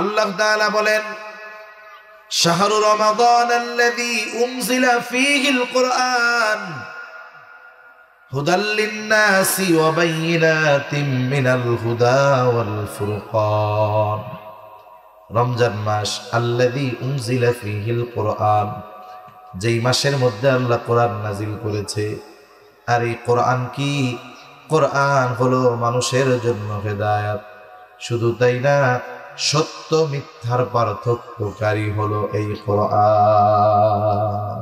আল্লাহ তাআলা বলেন, শাহরু রমাদান আল্লাযী উনজিলা ফীহিল কুরআন হুদাল লিন-নাসি ওয়া বায়িনাতিন মিনাল হুদা ওয়াল ফুরকান। রমজান মাস আল্লাযী উনজিলা ফীহিল কুরআন, যেই মাসের মধ্যে আল্লাহ কোরআন নাজিল করেছে। আর এই কোরআন কি? কোরআন হলো মানুষের জন্য হেদায়েত। শুধু তাই না, সত্য মিথ্যার পার্থক্যকারী হলো এই কোরআন।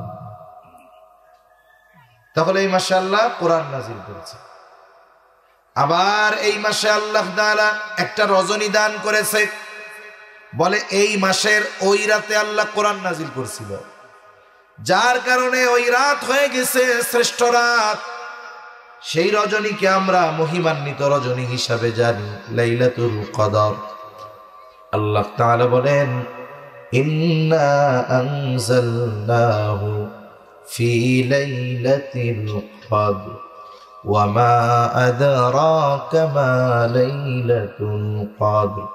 তাহলে এই মাসে আল্লাহ কোরআন নাজিল করেছে। আবার এই মাসে আল্লাহ তাআলা একটা রজনী দান করেছে। বলে এই মাসের ওই রাতে আল্লাহ কোরআন নাজিল করছিল, যার কারণে ওই রাত হয়ে গেছে শ্রেষ্ঠ রাত। সেই রজনীকে আমরা মহিমান্বিত রজনী হিসাবে জানি, লাইলাতুল কদর। আল্লাহ তাআলা বলেন, ইন্না আনজালনাহু ফি লাইলাতিল কদর ওয়া মা আদরাকা মা লাইলাতুল কদর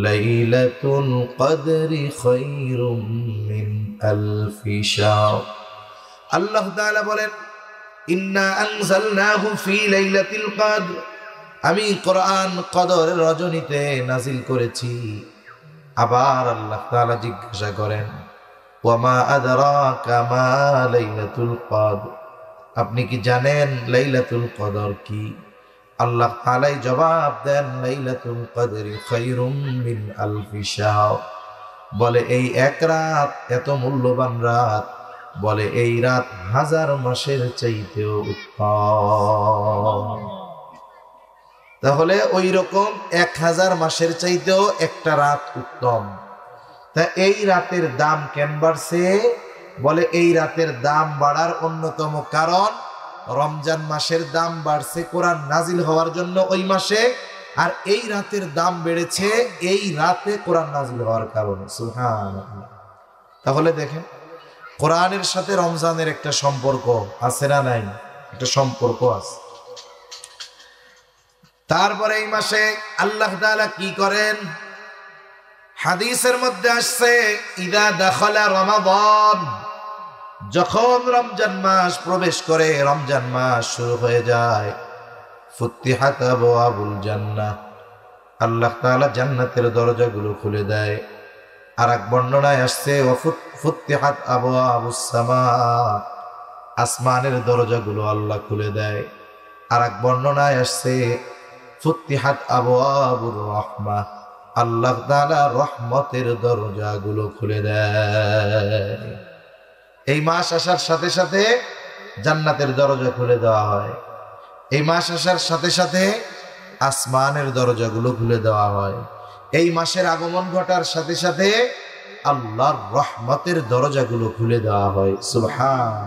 লাইলাতুল কদরি খায়রুম মিন আলফি শাহর। আল্লাহ তাআলা বলেন, ইন্না আনজালনাহু ফি লাইলাতিল কদর, আমি কোরআন কদরের রজনীতে নাজিল করেছি। আবার আল্লাহ তাআলা জিজ্ঞাসা করেন, ওয়া মা আদরাকা মা লাইলাতুল কদর, আপনি কি জানেন লাইলাতুল কদর কি? আল্লাহ তাআলাই জবাব দেন, লাইলাতুল কদরি খায়রুম মিন আলফি শাহর। বলে এই এক রাত এত মূল্যবান রাত, বলে এই রাত 1000 মাসের চাইতেও উত্তম। তাহলে ওই রকম 1000 মাসের চাইতেও একটা রাত উত্তম। তা এই রাতের দাম কেন বাড়ছে? বলে এই রাতের দাম বাড়ার অন্যতম কারণ, রমজান মাসের দাম বাড়ছে কোরআন নাজিল হওয়ার জন্য ওই মাসে, আর এই রাতের দাম বেড়েছে এই রাতে কোরআন নাজিল হওয়ার কারণে। সুবহানাল্লাহ। তাহলে দেখেন, কোরআনের সাথে রমজানের একটা সম্পর্ক আছে না নাই? একটা সম্পর্ক আছে। তারপরে এই মাসে আল্লাহ তাআলা কি করেন? হাদিসের মধ্যে আসছে, ইদা দাখালা রমাদান, যখন রমজান মাস প্রবেশ করে, রমজান মাস শুরু হয়ে যায়, ফুতিহাত আবওয়াবুল জান্নাহ, আল্লাহ তাআলা জান্নাতের দরজাগুলো খুলে দেয়। আর এক বর্ণনায় আসছে, ফুতিহাত আবওয়াবুস সামা, আসমানের দরজাগুলো আল্লাহ খুলে দেয়। আর এক বর্ণনায় আসছে, ফুতিহাত আবওয়াবুর রাহমাহ, আল্লাহ তাআলা রহমতের দরজাগুলো খুলে দেয়। এই মাস আসার সাথে সাথে জান্নাতের দরজা খুলে দেওয়া হয়। এই মাস আসার সাথে সাথে আসমানের দরজাগুলো খুলে দেওয়া হয়। এই মাসের আগমন ঘটার সাথে সাথে আল্লাহর রহমতের দরজাগুলো খুলে দেওয়া হয়। সুবহান।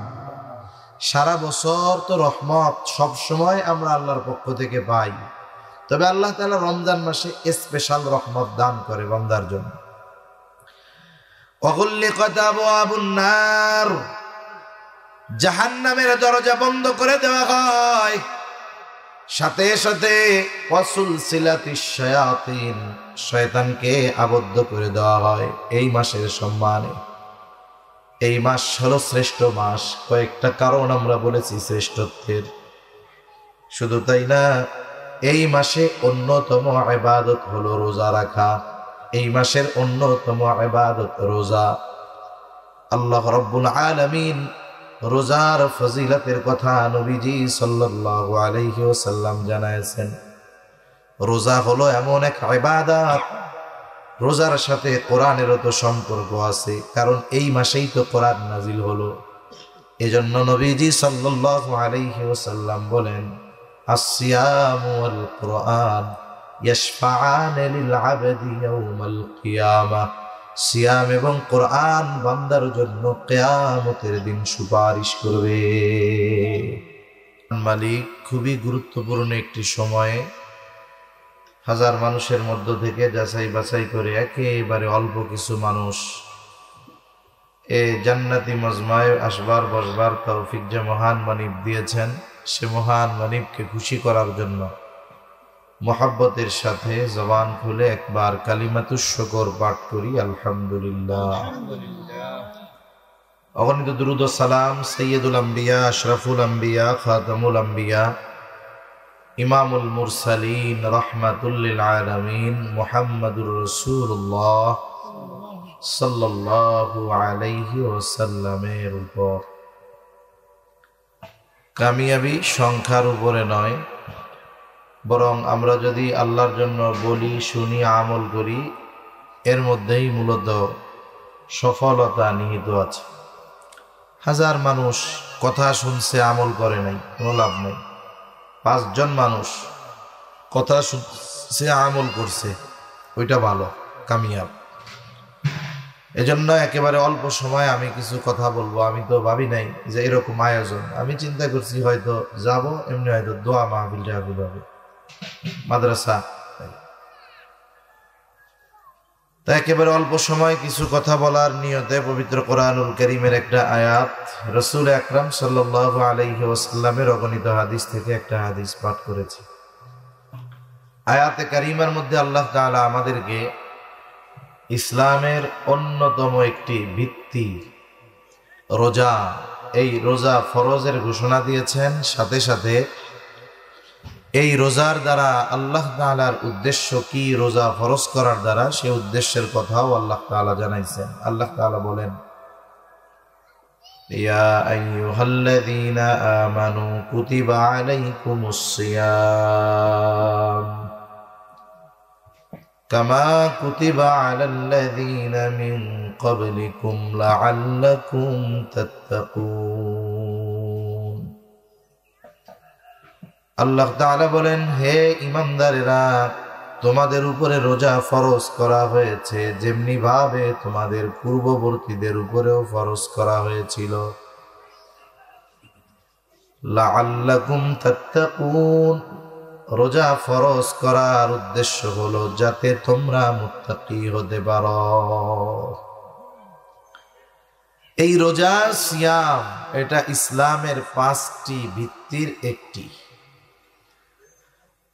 সারা বছর তো রহমত সব সময় আমরা আল্লাহর পক্ষ থেকে পাই, তবে আল্লাহ তাআলা রমজান মাসে স্পেশাল রহমত দান করে বান্দার জন্য। ওয়াগুল্লিকাত আবওয়াবুন নার, জাহান্নামের দরজা বন্ধ করে দেওয়া হয়। সাথে সাথে ওয়াসুলসিলাতিশ শায়াতিন, শয়তানকে আবদ্ধ করে দেওয়া হয় এই মাসের সম্মানে। এই মাস হলো শ্রেষ্ঠ মাস। কয়েকটা কারণ আমরা বলেছি শ্রেষ্ঠত্বের। শুধু তাই না, এই মাসে অন্যতম ইবাদত হলো রোজা রাখা। এই মাসের অন্যতম ইবাদত রোজা। আল্লাহ রাব্বুল আলামিন রোজার ফজিলতের কথা নবীজি সাল্লাল্লাহু আলাইহি ওয়াসাল্লাম জানায়েছেন। রোজা হলো এমন এক ইবাদত, রোজার সাথে কোরআনেরও তো সম্পর্ক আছে, কারণ এই মাসেই তো কোরআন নাজিল হলো। এজন্য নবীজি সাল্লাল্লাহু আলাইহি ওয়াসাল্লাম বলেন, আসসিয়ামু ওয়াল কুরআন ইয়াশফাআন লিল আবদি ইয়াউমাল কিয়ামাহ, সিয়াম এবং কোরআন বান্দার জন্য কিয়ামতের দিন সুপারিশ করবে। মালিক খুবই গুরুত্বপূর্ণ একটি সময়ে হাজার মানুষের মধ্য থেকে যাচাই বাছাই করে একেবারে অল্প কিছু মানুষ এ জান্নাতি মজমায় আসবার বসবার তৌফিক যে মহান মানিব দিয়েছেন, সে মহান মানিবকে খুশি করার জন্য মোহাব্বতের সাথে জবান খুলে একবার কালিমাতুশ শুকর পাঠ করি, আলহামদুলিল্লাহ। অগণিত দুরূদ ও সালাম সাইয়্যিদুল আম্বিয়া, আশরাফুল আম্বিয়া, খাতামুল আম্বিয়া, ইমামুল মুরসালিন, রাহমাতুল লিল আলামিন মুহাম্মাদুর রাসূলুল্লাহ সাল্লাল্লাহু আলাইহি ওয়াসাল্লামের উপর। কামিয়াবি সংখ্যার উপরে নয়, বরং আমরা যদি আল্লাহর জন্য বলি, শুনি, আমল করি, এর মধ্যেই মূলত সফলতা নিহিত আছে। হাজার মানুষ কথা শুনছে, আমল করে নাই, কোনো লাভ নাই। 5 জন মানুষ কথা শুনছে, আমল করছে, ওইটা ভালো, কামিয়াব। এজন্য একেবারে অল্প সময় আমি কিছু কথা বলবো। আমি তো ভাবি নাই যে এরকম আয়োজন। আমি চিন্তা করছি হয়তো যাব, এমনি হয়তো দোয়া মাহফিল টাহফিল হবে, মাদ্রাসা। তা একেবারে অল্প সময় কিছু কথা বলার নিয়তে পবিত্র কোরআনুল কারীমের একটা আয়াত, রাসূল আকরাম সাল্লাল্লাহু আলাইহি ওয়াসাল্লামের অগণিত হাদিস থেকে একটা হাদিস পাঠ করেছি। আয়াতে কারীমার মধ্যে আল্লাহ তাআলা আমাদেরকে ইসলামের অন্যতম একটি ভিত্তি রোজা, এই রোজা ফরজের ঘোষণা দিয়েছেন। সাথে সাথে এই রোজার দ্বারা আল্লাহ তাআলার উদ্দেশ্য কি, রোজা ফরজ করার দ্বারা সে উদ্দেশ্যের কথাও আল্লাহ তাআলা জানাইছেন। আল্লাহ তাআলা বলেন, ইয়া আইয়ুহাল্লাযীনা আমানু কুতিবা আলাইকুমুস সিয়াম কামা কুতিবা আলাল্লাযীনা মিন ক্বাবলিকুম লাআল্লাকুম তাত্তাকুন। আল্লাহ তাআলা বলেন, হে ঈমানদারেরা, তোমাদের উপরে রোজা ফরজ করা হয়েছে যেমনি ভাবে তোমাদের পূর্ববর্তীদের উপরেও ফরজ করা হয়েছিল। লাআল্লাকুম তাত্তাকুন, রোজা ফরজ করার উদ্দেশ্য হলো যাতে তোমরা মুত্তাকি হতে পারো। এই রোজা সিয়াম, এটা ইসলামের 5টি ভিত্তির একটি।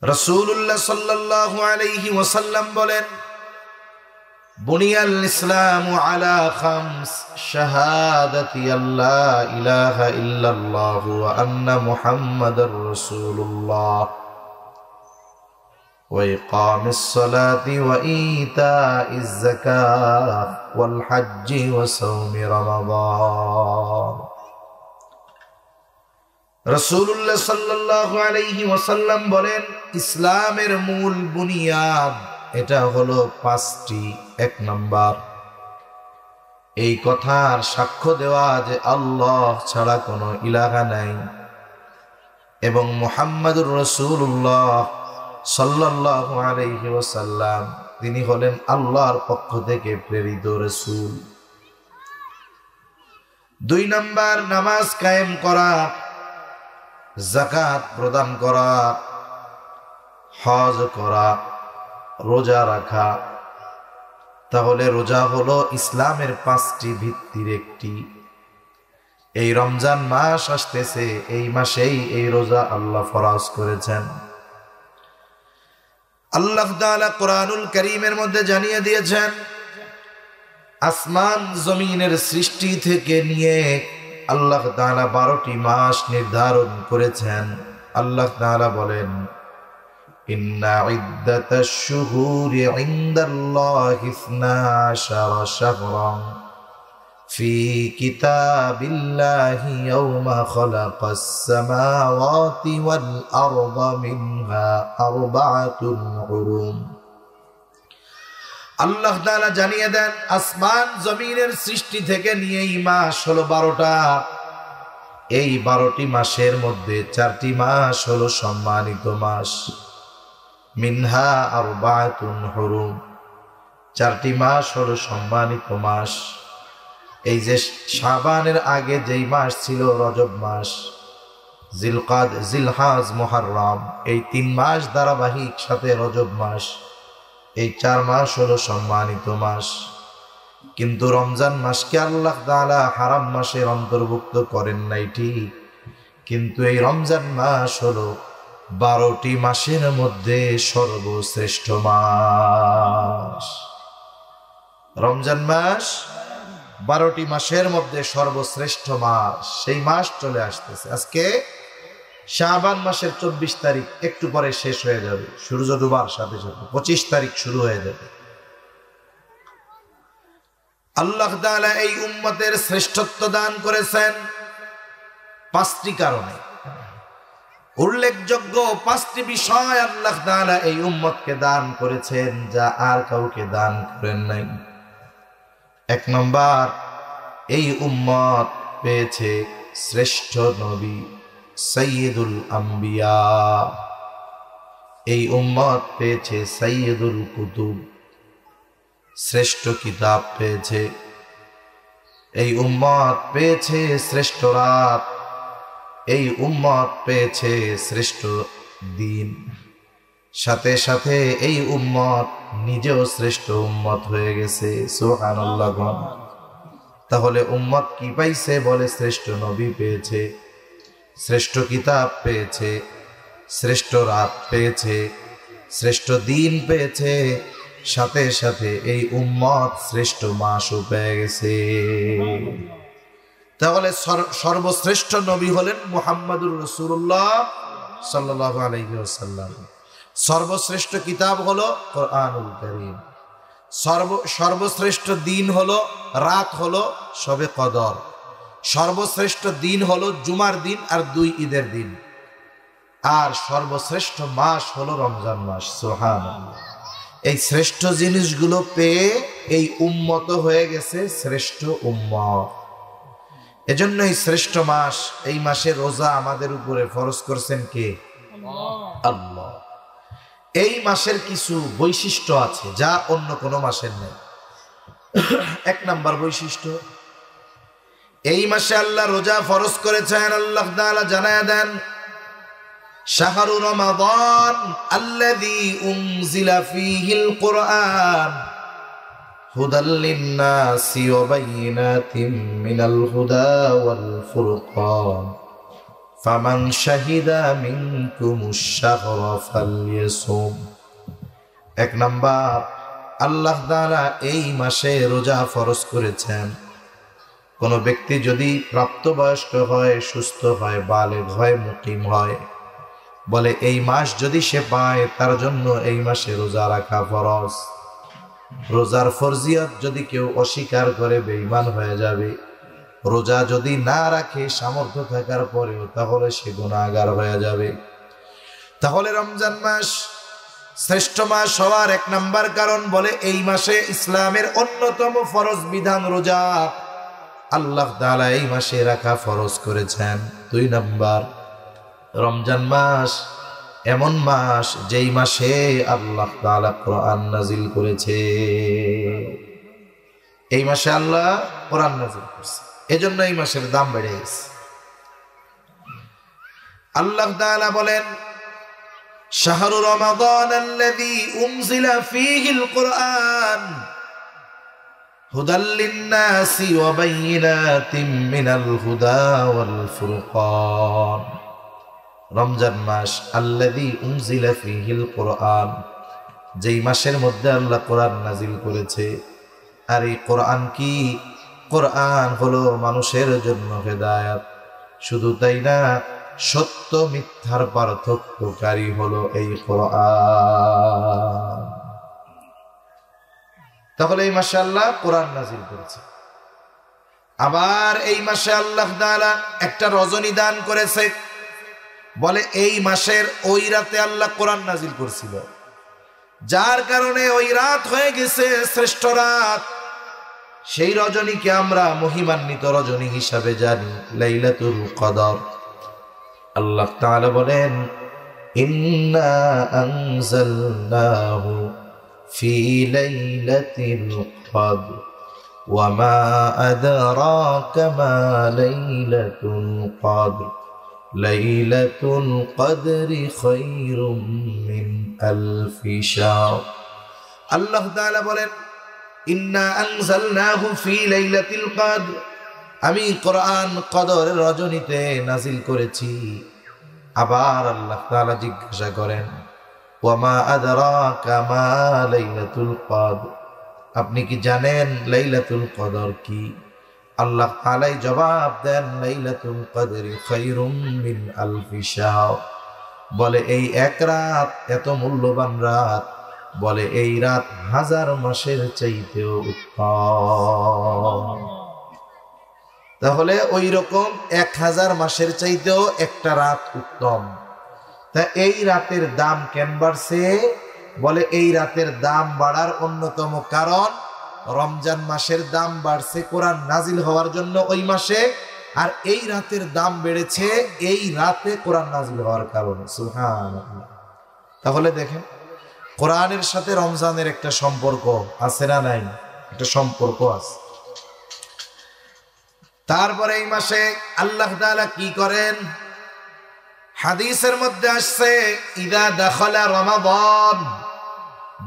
রাসূলুল্লাহ সাল্লাল্লাহু আলাইহি ওয়াসাল্লাম বলেন, বুনিয়াল ইসলামু আলা খামস, শাহাদাতি আল্লা ইলাহা ইল্লাল্লাহু ওয়া আন্না মুহাম্মাদার রাসূলুল্লাহ ওয়া ইকামিস সালাতি ওয়া ইতাইজ যাকাত ওয়াল হজ্জি ওয়া সাওমি রমাদান। রাসূলুল্লাহ সাল্লাল্লাহু আলাইহি ওয়াসাল্লাম বলেন, ইসলামের মূল বুনিয়াদ এটা হলো 5টি। 1 নাম্বার, এই কথার সাক্ষ্য দেওয়া যে আল্লাহ ছাড়া কোনো ইলাহা নাই এবং মুহাম্মাদুর রাসূলুল্লাহ সাল্লাল্লাহু আলাইহি ওয়াসাল্লাম তিনি হলেন আল্লাহর পক্ষ থেকে প্রেরিত রাসূল। 2 নাম্বার, নামাজ কায়েম করা, যাকাত প্রদান করা, হজ করা, রোজা রাখা। তাহলে রোজা হলো ইসলামের 5টি ভিত্তির একটি। এই রমজান মাস আসতেছে, এই মাসেই এই রোজা আল্লাহ ফরজ করেছেন। আল্লাহ তাআলা কোরআনুল কারীমের মধ্যে জানিয়ে দিয়েছেন, আসমান জমিনের সৃষ্টি থেকে নিয়ে আল্লাহ তাআলা 12টি মাস নির্ধারণ করেছেন। আল্লাহ তাআলা বলেন, ইন্না ইদ্দাতাশ শুহুরি ইনদাল্লাহি 12 শাহরান ফি কিতাবিল্লাহি ইয়াওমা খালাকাস সামাওয়াতি ওয়াল আরদা মিনহা আরবাআতুন হুরুম। আল্লাহ তাআলা জানিয়ে দেন, আসমান জমিনের সৃষ্টি থেকে নিয়ে এই মাস হলো 12টা। এই 12টি মাসের মধ্যে 4টি মাস হলো সম্মানিত মাস। মিনহা আরবাআতুন হুরুম, 4টি মাস হলো সম্মানিত মাস। এই যে শাবানের আগে যেই মাস ছিল রজব মাস, জিলকাদ, জিলহাজ, মুহররম, এই 3 মাস ধারাবাহিক সাথে রজব মাস, এই 4 মাস হলো সম্মানিত মাস। কিন্তু রমজান মাসকে আল্লাহ তাআলা হারাম মাসের অন্তর্ভুক্ত করেন নাই ঠিক, কিন্তু এই রমজান মাস হলো 12টি মাসের মধ্যে সর্বশ্রেষ্ঠ মাস রমজান মাস। 12টি মাসের মধ্যে সর্বশ্রেষ্ঠ মাস, সেই মাস চলে আসতেছে। আজকে শাবান মাসের 24 তারিখ, একটু পরে শেষ হয়ে যাবে, সূর্য ডোবার সাথে সাথে 25 তারিখ শুরু হয়ে যাবে। আল্লাহ তাআলা এই উম্মতের শ্রেষ্ঠত্ব দান করেছেন 5টি কারণে। উল্লেখযোগ্য 5টি বিষয় আল্লাহ তাআলা এই উম্মতকে দান করেছেন, যা আর কাউকে দান করেন নাই। 1 নম্বর, এই উম্মত পেয়েছে শ্রেষ্ঠ নবী সাইয়্যিদুল আম্বিয়া। এই উম্মত পেয়েছে সাইয়্যিদুল কুতুব, শ্রেষ্ঠ কিতাব পেয়েছে। এই উম্মত পেয়েছে শ্রেষ্ঠ রাত। এই উম্মত পেয়েছে শ্রেষ্ঠ দিন। সাথে সাথে এই উম্মত নিজেও শ্রেষ্ঠ উম্মত হয়ে গেছে। সুবহানাল্লাহ। তাহলে উম্মত কি পাইছে? বলে শ্রেষ্ঠ নবী পেয়েছে, শ্রেষ্ঠ কিতাব পেয়েছে, শ্রেষ্ঠ রাত পেয়েছে, শ্রেষ্ঠ দিন পেয়েছে, সাথে সাথে এই উম্মত শ্রেষ্ঠ মাসও পেয়ে গেছে। তাহলে সর্বশ্রেষ্ঠ নবী হলেন মুহাম্মাদুর রাসূলুল্লাহ সাল্লাল্লাহু আলাইহি ওয়াসাল্লাম। সর্বশ্রেষ্ঠ কিতাব হলো কোরআনুল কারীম। সর্বশ্রেষ্ঠ দিন হলো, রাত হলো শবে কদর। সর্বশ্রেষ্ঠ দিন হলো জুমার দিন আর 2 ঈদের দিন। আর সর্বশ্রেষ্ঠ মাস হলো রমজান মাস। সুবহানাল্লাহ। এই শ্রেষ্ঠ জিনিসগুলো পেয়ে এই উম্মত হয়ে গেছে শ্রেষ্ঠ উম্মত। এজন্য এই শ্রেষ্ঠ মাস, এই মাসে রোজা আমাদের উপরে ফরজ করছেন কে? আল্লাহ। এই মাসের কিছু বৈশিষ্ট্য আছে যা অন্য কোনো মাসের নেই। 1 নম্বর বৈশিষ্ট্য, এই মাসে আল্লাহ রোজা ফরজ করেছেন। আল্লাহ তাআলা জানায়া দেন, শাহরু রমাদান আল্লাযী উনজিলা ফীহিল কুরআন হুদাল লিন-নাসি ওয়া বাইয়িনাতিন মিনাল হুদা ওয়াল ফুরকান ফামান শাহিদা মিনকুমুশ শাহরা ফালইয়াসুম। 1 নাম্বার, আল্লাহ তাআলা এই মাসে রোজা ফরজ করেছেন। কোন ব্যক্তি যদি প্রাপ্তবয়স্ক হয়, সুস্থ হয়, বালেগ হয়, মুকিম হয়, বলে এই মাস যদি সে পায় তার জন্য এই মাসে রোজা রাখা ফরজ। রোজার ফরজিয়ত যদি কেউ অস্বীকার করে বেঈমান হয়ে যাবে। রোজা যদি না রাখে সামর্থ্য থাকার পরেও, তাহলে সে গুনাহগার হয়ে যাবে। তাহলে রমজান মাস শ্রেষ্ঠ মাস হওয়ার 1 নাম্বার কারণ, বলে এই মাসে ইসলামের অন্যতম ফরজ বিধান রোজা আল্লাহ তাআলা এই মাসে রাখা ফরজ করেছেন। 2 নাম্বার, রমজান মাস এমন মাস যেই মাসে আল্লাহ তাআলা কোরআন নাজিল করেছে। এই মাসে আল্লাহ কোরআন নাজিল করেছে, এজন্য এই মাসের দাম বেড়ে গেছে। আল্লাহ তাআলা বলেন, শাহরু রমাদান আল্লাযী উনজিলা ফীহিল কুরআন হুদাল লিন-নাসি ওয়া বাইয়িনাতিন মিনাল হুদা ওয়াল ফুরকান। রমজান মাস আল্লাযী উনজিলা ফীহিল কুরআন, যেই মাসের মধ্যে আল্লাহ কোরআন নাজিল করেছে। আর এই কোরআন কি? কোরআন হলো মানুষের জন্য হেদায়েত। শুধু তাই না, সত্য মিথ্যার পার্থক্যকারী হলো এই কোরআন। তাহলে এই মাসে আল্লাহ কোরআন নাজিল করেছে। আবার এই মাসে আল্লাহ তাআলা একটা রজনী দান করেছে। বলে এই মাসের ওই রাতে আল্লাহ কোরআন নাজিল করছিল, যার কারণে ওই রাত হয়ে গেছে শ্রেষ্ঠ রাত। সেই রজনীকে আমরা মহিমান্বিত রজনী হিসাবে জানি, লাইলাতুল কদর। আল্লাহ তাআলা বলেন, ইন্না আনজালনাহু ফি লাইলাতিল কদর ওয়া মা আদরাকা মা লাইলাতুল কদর লাইলাতুল কদরি খায়রুম মিন আলফি শাহর। আল্লাহ তাআলা বলেন, ইন্না আনজালনাহু ফি লাইলাতিল কদর, আমি কোরআন কদরের রজনীতে নাজিল করেছি। আবার আল্লাহ তাআলা জিজ্ঞাসা করেন, ওয়ামা আদরাকা মা লাইলাতুল কদর, আপনি কি জানেন লাইলাতুল কদর কি? আল্লাহ তাআলাই জবাব দেন, লাইলাতুল কদরি খায়রুম মিন আলফি শাহর, বলে এই এক রাত এত মূল্যবান রাত, বলে এই রাত 1000 মাসের চাইতেও উত্তম। তাহলে ওই রকম 1000 মাসের চাইতেও একটা রাত উত্তম। তা এই রাতের দাম কেন বাড়ছে? বলে এই রাতের দাম বাড়ার অন্যতম কারণ রমজান মাসের দাম বাড়ছে কোরআন নাজিল হওয়ার জন্য ওই মাসে, আর এই রাতের দাম বেড়েছে এই রাতে কোরআন নাজিল হওয়ার কারণে। সুবহানাল্লাহ। তাহলে দেখেন কোরআনের সাথে রমজানের একটা সম্পর্ক আছে না নাই? একটা সম্পর্ক আছে। তারপরে এই মাসে আল্লাহ তাআলা কি করেন? হাদিসের মধ্যে আসছে, ইদা দাখালা রমাদান,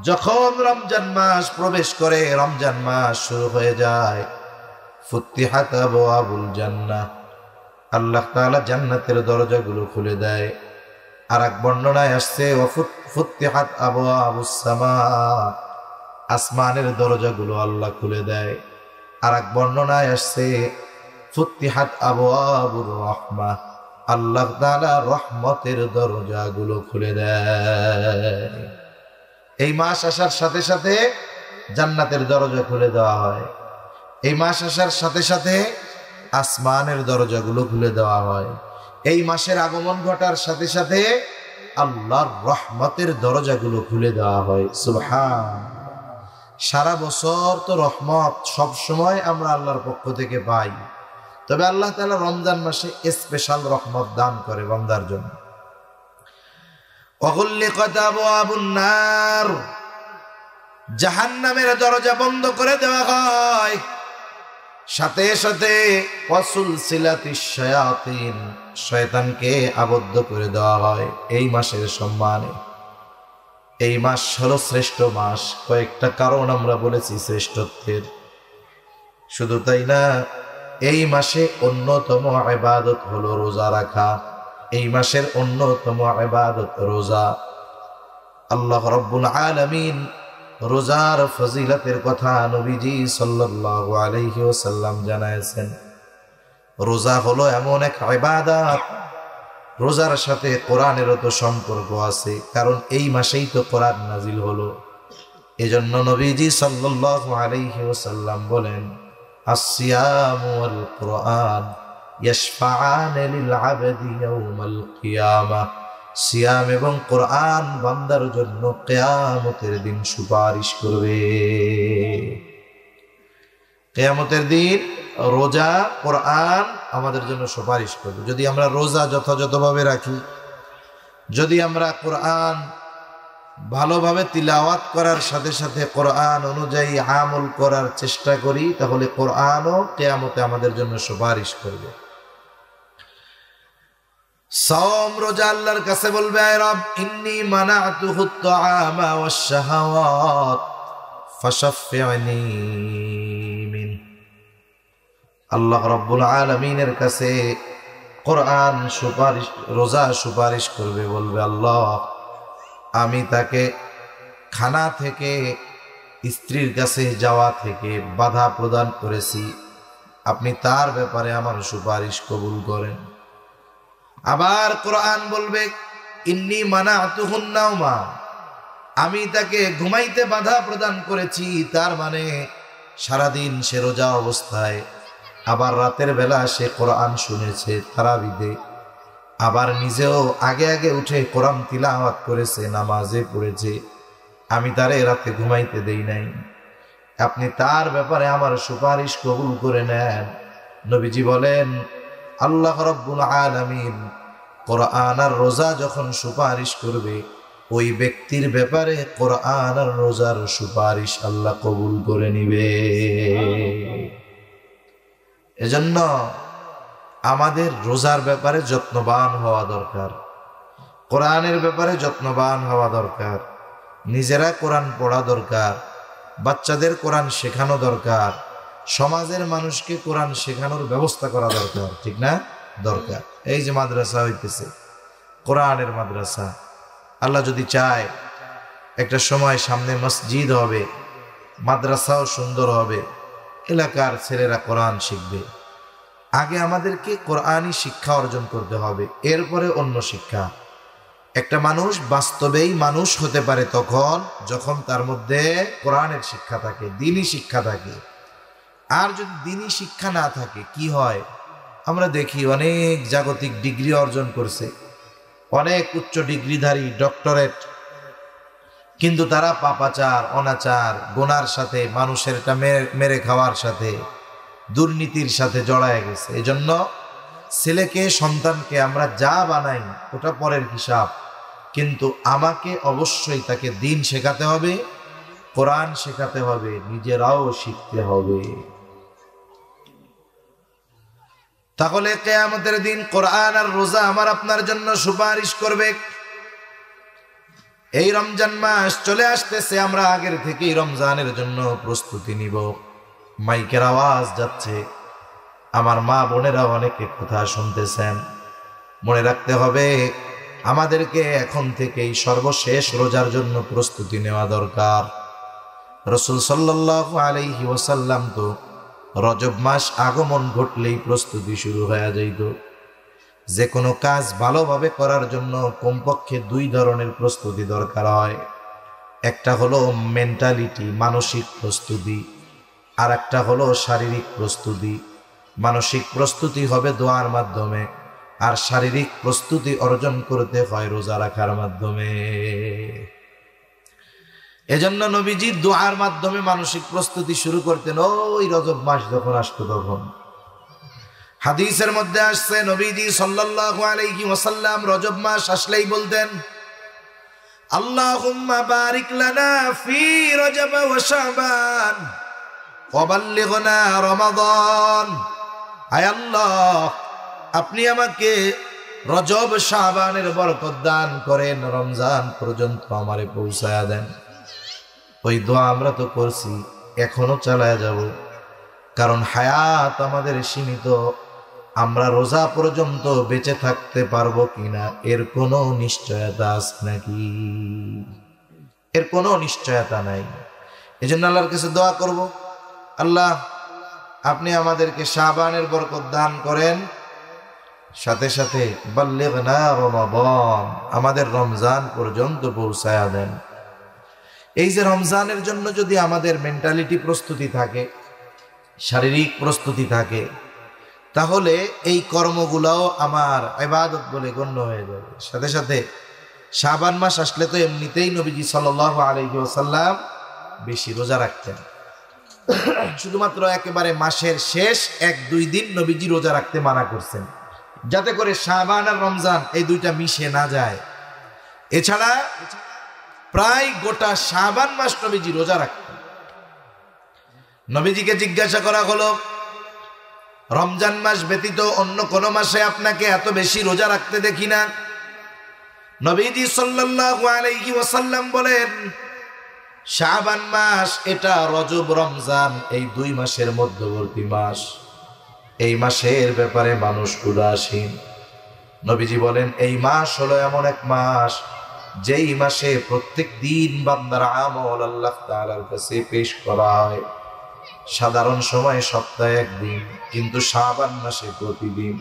যখন রমজান মাস প্রবেশ করে, রমজান মাস শুরু হয়ে যায়, ফুতিহাত আবওয়াবুল জান্নাহ, আল্লাহ তাআলা জান্নাতের দরজাগুলো খুলে দেয়। আর এক বর্ণনায় আসছে, ফুতিহাত আবওয়াবুস সামা, আসমানের দরজাগুলো আল্লাহ খুলে দেয়। আর এক বর্ণনায় আসছে, ফুতিহাত আবওয়াবুর রাহমাহ, আল্লাহ তাআলা রহমতের দরজাগুলো খুলে দেয়। এই মাস আসার সাথে সাথে জান্নাতের দরজা খুলে দেওয়া হয়। এই মাস আসার সাথে সাথে আসমানের দরজাগুলো খুলে দেওয়া হয়। এই মাসের আগমন ঘটার সাথে সাথে আল্লাহর রহমতের দরজাগুলো খুলে দেওয়া হয়। সুবহান। সারা বছর তো রহমত সব সময় আমরা আল্লাহর পক্ষ থেকে পাই, তবে আল্লাহ তাআলা রমজান মাসে স্পেশাল রহমত দান করে বান্দার জন্য। ওয়াগুল্লিকাত আবওয়াবুন নার, জাহান্নামের দরজা বন্ধ করে দেওয়া হয়। সাথে সাথে ওয়াসুলসিলাতিশ শায়াতিন, শয়তানকে আবদ্ধ করে দেওয়া হয় এই মাসের সম্মানে। এই মাস হলো শ্রেষ্ঠ মাস, কয়েকটা কারণ আমরা বলেছি শ্রেষ্ঠত্বের। শুধু তাই না, এই মাসে অন্যতম ইবাদত হলো রোজা রাখা। এই মাসের অন্যতম ইবাদত রোজা। আল্লাহ রাব্বুল আলামিন রোজার ফজিলতের কথা নবীজি সাল্লাল্লাহু আলাইহি ওয়াসাল্লাম জানায়েছেন। রোজা হলো এমন এক ইবাদত, রোজার সাথে কোরআনেরও তো সম্পর্ক আছে, কারণ এই মাসেই তো কোরআন নাজিল হলো। এজন্য নবীজি সাল্লাল্লাহু আলাইহি ওয়াসাল্লাম বলেন, আসসিয়ামু ওয়াল কুরআন ইয়াশফাআন লিল আবদি ইয়াউমাল কিয়ামাহ, সিয়াম এবং কোরআন বান্দার জন্য কিয়ামতের দিন সুপারিশ করবে। কিয়ামতের দিন রোজা, কোরআন আমাদের জন্য সুপারিশ করবে। যদি আমরা রোজা যথাযথভাবে রাখি, যদি আমরা কোরআন ভালোভাবে তিলাওয়াত করার সাথে সাথে কোরআন অনুযায়ী আমল করার চেষ্টা করি, তাহলে কোরআনও কিয়ামতে আমাদের জন্য সুপারিশ করবে। সাওম রোজা আল্লাহর কাছে বলবে, আয় রব, ইন্নী মানাতুহুত তাআমা ওয়াশ শাহাওয়াত ফাশাফি'নি মিন। আল্লাহ রাব্বুল আলামিনের কাছে কোরআন সুপারিশ, রোজা সুপারিশ করবে, বলবে, আল্লাহ, আমি তাকে খানা থেকে, স্ত্রীর কাছে যাওয়া থেকে বাধা প্রদান করেছি, আপনি তার ব্যাপারে আমার সুপারিশ কবুল করেন। আবার কোরআন বলবে, ইন্নী মানাতুহুন নাওমা, আমি তাকে ঘুমাইতে বাধা প্রদান করেছি, তার মানে সারাদিন সে রোজা অবস্থায়, আবার রাতের বেলা সে কোরআন শুনেছে তারাবিতে, আবার নিজেও আগে আগে উঠে কোরআন তিলাওয়াত করেছে, নামাজে পড়েছে, আমি তারে রাতে ঘুমাইতে দেই নাই, আপনি তার ব্যাপারে আমার সুপারিশ কবুল করে নেন। নবীজি বলেন, আল্লাহ রাব্বুল আলামিন কোরআন আর রোজা যখন সুপারিশ করবে, ওই ব্যক্তির ব্যাপারে কোরআন আর রোজার সুপারিশ আল্লাহ কবুল করে নিবে। এজন্য আমাদের রোজার ব্যাপারে যত্নবান হওয়া দরকার, কোরআনের ব্যাপারে যত্নবান হওয়া দরকার, নিজেরা কোরআন পড়া দরকার, বাচ্চাদের কোরআন শেখানো দরকার, সমাজের মানুষকে কোরআন শেখানোর ব্যবস্থা করা দরকার, ঠিক না? দরকার। এই যে মাদ্রাসা হইতেছে, কোরআনের মাদ্রাসা। আল্লাহ যদি চায় একটা সময় সামনে মসজিদ হবে, মাদ্রাসাও সুন্দর হবে, এলাকার ছেলেরা কোরআন শিখবে। আগে আমাদেরকে কোরআনই শিক্ষা অর্জন করতে হবে, এরপরে অন্য শিক্ষা। একটা মানুষ বাস্তবেই মানুষ হতে পারে তখন যখন তার মধ্যে কোরআনের শিক্ষা থাকে, দ্বীনি শিক্ষা থাকে। আর যদি দ্বীনি শিক্ষা না থাকে কি হয়? আমরা দেখি অনেক জাগতিক ডিগ্রি অর্জন করছে, অনেক উচ্চ ডিগ্রিধারী, ডক্টরেট, কিন্তু তারা পাপাচার, অনাচার, গুনার সাথে, মানুষেরটা মেরে খাওয়ার সাথে, দুর্নীতির সাথে জড়ায় গেছে। এজন্য ছেলেকে, সন্তানকে আমরা যা বানাই ওটা পরের হিসাব, কিন্তু আমাকে অবশ্যই তাকে দ্বীন শেখাতে হবে, কোরআন শেখাতে হবে, নিজেরাও শিখতে হবে। তাহলে কিয়ামতের দিন কোরআন আর রোজা আমার আপনার জন্য সুপারিশ করবে। এই রমজান মাস চলে আসতেছে, আমরা আগের থেকেই রমজানের জন্য প্রস্তুতি নিব। মাইকের আওয়াজ যাচ্ছে, আমার মা বোনেরা অনেকে কথা শুনতেছেন। মনে রাখতে হবে আমাদেরকে এখন থেকেই সর্বশেষ রোজার জন্য প্রস্তুতি নেওয়া দরকার। রাসূল সাল্লাল্লাহু আলাইহি ওয়াসাল্লাম তো রজব মাস আগমন ঘটলেই প্রস্তুতি শুরু হয়ে যাইত। যে কোনো কাজ ভালোভাবে করার জন্য কমপক্ষে দুই ধরনের প্রস্তুতি দরকার হয়। একটা হলো মেন্টালিটি, মানসিক প্রস্তুতি, আর একটা হলো শারীরিক প্রস্তুতি। মানসিক প্রস্তুতি হবে দোয়ার মাধ্যমে, আর শারীরিক প্রস্তুতি অর্জন করতে হয় রোজা রাখার মাধ্যমে। এজন্য নবীজি দোয়ার মাধ্যমে মানসিক প্রস্তুতি শুরু করতেন ওই রজব মাস যখন আসতো তখন। হাদিসের মধ্যে আসছে নবীজি সাল্লাল্লাহু আলাইহি ওয়াসাল্লাম রজব মাস আসলেই বলতেন, আল্লাহুম্মা বারিক লানা ফি রজব ওয়া শাবান ওয়া বাল্লিগনা রমাদান। আয় আল্লাহ, আপনি আমাকে রজব শাবানের বরকত দান করেন, রমজান পর্যন্ত আমারে পৌঁছায়া দেন। ওই দোয়া আমরা তো করছি, এখনো চালায়া যাব, কারণ হায়াত আমাদের সীমিত। আমরা রোজা পর্যন্ত বেঁচে থাকতে পারবো কিনা এর কোনো নিশ্চয়তা আছে নাকি? এর কোনো নিশ্চয়তা নাই। এজন্য আল্লাহর কাছে দোয়া করব, আল্লাহ আপনি আমাদেরকে শাবানের বরকত দান করেন, সাথে সাথে বাল্লিগনা রমাদান, আমাদের রমজান পর্যন্ত পৌঁছায়া দেন। এই যে রমজানের জন্য যদি আমাদের মেন্টালিটি প্রস্তুতি থাকে, শারীরিক প্রস্তুতি থাকে, তাহলে এই কর্মগুলাও আমার ইবাদত বলে গণ্য হয়ে যাবে। সাথে সাথে শাবান মাস আসলে তো এমনিতেই নবীজি সাল্লাল্লাহু আলাইহি ওয়াসাল্লাম বেশি রোজা রাখতেন। শুধুমাত্র একেবারে মাসের শেষ 1-2 দিন নবীজি রোজা রাখতে মানা করছেন, যাতে করে শাবান আর রমজান এই দুইটা মিশে না যায়। এছাড়া প্রায় গোটা শাবান মাস নবীজি রোজা রাখতেন। নবীজিকে জিজ্ঞাসা করা হলো, রমজান মাস ব্যতীত অন্য কোন মাসে আপনাকে এত বেশি রোজা রাখতে দেখি না। নবীজি সাল্লাল্লাহু আলাইহি ওয়াসাল্লাম বলেন, শাবান মাস এটা রজব রমজান এই 2 মাসের মধ্যবর্তী মাস। এই মাসের ব্যাপারে মানুষ উদাসীন। নবীজি বলেন, এই মাস হলো এমন এক মাস যেই মাসে প্রত্যেক দিন বান্দার আমল আল্লাহ তাআলার কাছে পেশ করা হয়। সাধারণ সময় সপ্তাহে 1 দিন, কিন্তু শাবান মাসে প্রতিদিন।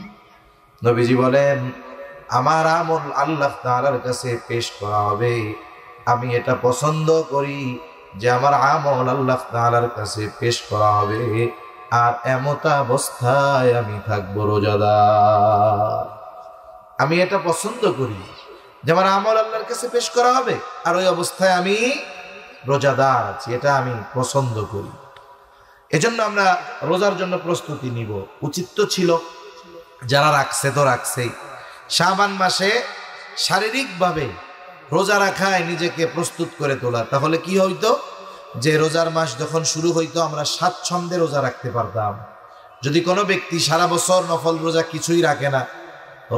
নবীজি বলেন, আমার আমল আল্লাহ তাআলার কাছে পেশ করা হবে। আমি এটা পছন্দ করি যে আমার আমল আল্লাহ তাআলার কাছে পেশ করা হবে, আর এমত অবস্থায় আমি থাকবো রোজাদার। আমি এটা পছন্দ করি যে আমার আমল আল্লাহর কাছে পেশ করা হবে, আর ওই অবস্থায় আমি রোজাদার আছি, এটা আমি পছন্দ করি। এজন্য আমরা রোজার জন্য প্রস্তুতি নিব। উচিত তো ছিল, যারা রাখছে তো রাখছেই, শাবান মাসে শারীরিকভাবে রোজা রাখায় নিজেকে প্রস্তুত করে তোলা। তাহলে কি হইতো, যে রোজার মাস যখন শুরু হইতো আমরা স্বাচ্ছন্দ্যে রোজা রাখতে পারতাম। যদি কোনো ব্যক্তি সারা বছর নফল রোজা কিছুই রাখে না,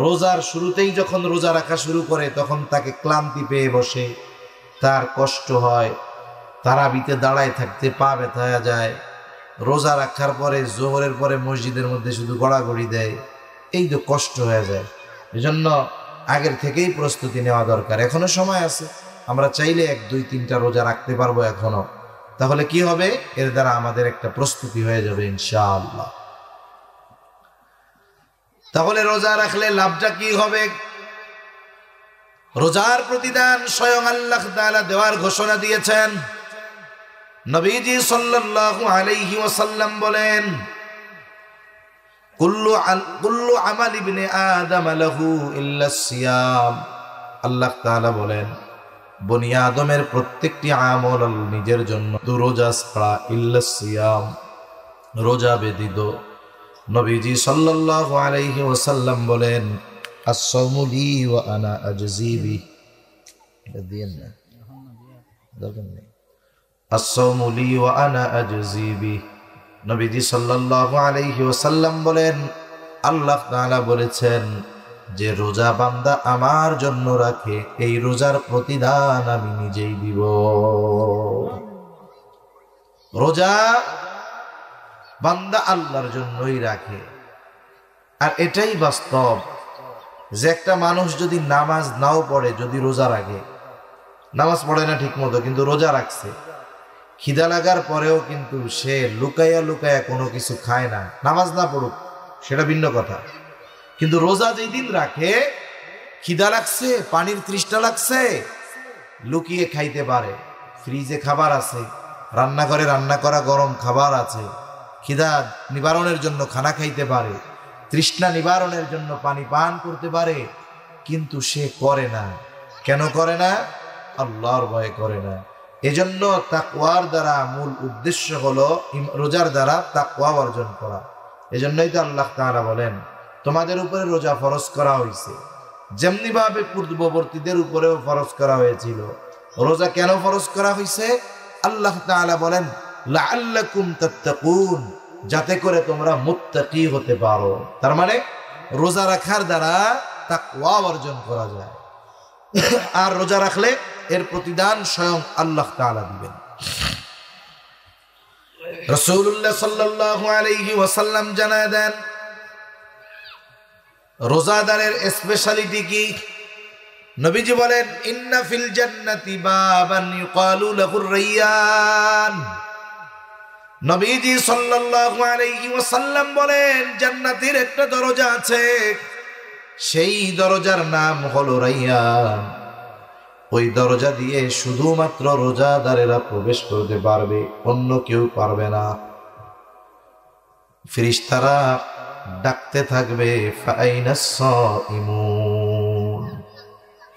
রোজার শুরুতেই যখন রোজা রাখা শুরু করে তখন তাকে ক্লান্তি পেয়ে বসে, তার কষ্ট হয়, তারাবিতে দাঁড়ায় থাকতে পা ব্যথা হয়ে যায়, রোজা রাখার পরে জোহরের পরে মসজিদের মধ্যে শুধু গড়াগড়ি দেয়, এই তো কষ্ট হয়ে যায়। এজন্য আগের থেকেই প্রস্তুতি নেওয়া দরকার। এখনো সময় আছে, আমরা চাইলে 1, 2, 3টা রোজা রাখতে পারবো এখনো। তাহলে কি হবে? এর দ্বারা আমাদের একটা প্রস্তুতি হয়ে যাবে ইনশাআল্লাহ। তাহলে রোজা রাখলে লাভটা কি হবে? রোজার প্রতিদান স্বয়ং আল্লাহ তাআলা দেওয়ার ঘোষণা দিয়েছেন। নবীজি সাল্লাল্লাহু আলাইহি ওয়াসাল্লাম বলেন, কুল্লু আমাল ইবনে আদম লাহু ইল্লা সিয়াম। আল্লাহ তাআলা বলেন, বনি আদমের প্রত্যেকটি আমল নিজের জন্য, রোজা ছাড়া, ইল্লা সিয়াম, রোজা ব্যতীত। নবীজি সাল্লাল্লাহু আলাইহি ওয়াসাল্লাম বলেন, আস-সাওমু লি ওয়া আনা আজজি বি। দিয়েন না, দরকার নেই। আস-সাওমু লি ওয়া আনা আজজি বি। নবীজি সাল্লাল্লাহু আলাইহি ওয়াসাল্লাম বলেন, আল্লাহ তাআলা বলেছেন যে রোজা বান্দা আমার জন্য রাখে, এই রোজার প্রতিদান আমি নিজেই দিব। রোজা বান্দা আল্লাহর জন্যই রাখে। আর এটাই বাস্তব যে একটা মানুষ যদি নামাজ নাও পড়ে, যদি রোজা রাখে, নামাজ পড়ে না ঠিক মতো কিন্তু রোজা রাখছে, খিদা লাগার পরেও কিন্তু সে লুকাইয়া লুকাইয়া কোনো কিছু খায় না, নামাজ না পড়ুক সেটা ভিন্ন কথা, কিন্তু রোজা যেই দিন রাখে, খিদা লাগছে, পানির তৃষ্ণা লাগছে, লুকিয়ে খাইতে পারে। ফ্রিজে খাবার আছে, রান্নাঘরে রান্না করা গরম খাবার আছে, খিদা নিবারণের জন্য খানা খাইতে পারে, তৃষ্ণা নিবারণের জন্য পানি পান করতে পারে, কিন্তু সে করে না। কেন করে না? আল্লাহর ভয়ে করে না। এজন্য তাকওয়ার দ্বারা মূল উদ্দেশ্য হলো রোজার দ্বারা তাকওয়া অর্জন করা। এজন্যই তো আল্লাহ তাআলা বলেন, তোমাদের উপরে রোজা ফরজ করা হয়েছে, যেমনি ভাবে পূর্ববর্তীদের উপরেও ফরজ করা হয়েছিল। রোজা কেন ফরজ করা হয়েছে? আল্লাহ তাআলা বলেন, লাআল্লাকুম তাত্তাকুন, যাতে করে তোমরা মুত্তাকি হতে পারো। তার মানে রোজা রাখার দ্বারা তাকওয়া অর্জন করা যায়। আর রোজা রাখলে এর প্রতিদান স্বয়ং আল্লাহ তাআলা দিবেন। রাসূলুল্লাহ সাল্লাল্লাহু আলাইহি ওয়াসাল্লাম জানায় দেন, রোজাদারের স্পেশালিটি কি? নবীজি বলেন, ইন্না ফিল জান্নাতি বাবান ইউকালু লাহুর রায়্যান। নবীজি সাল্লাল্লাহু আলাইহি ওয়াসাল্লাম বলেন, জান্নাতের একটা দরজা আছে, সেই দরজার নাম হলো রায়্যান। ওই দরজা দিয়ে শুধুমাত্র রোজাদারেরা প্রবেশ করতে পারবে, অন্য কেউ পারবে না। ফেরেশতারা ডাকতে থাকবে, ফাইনাস সাইমুন,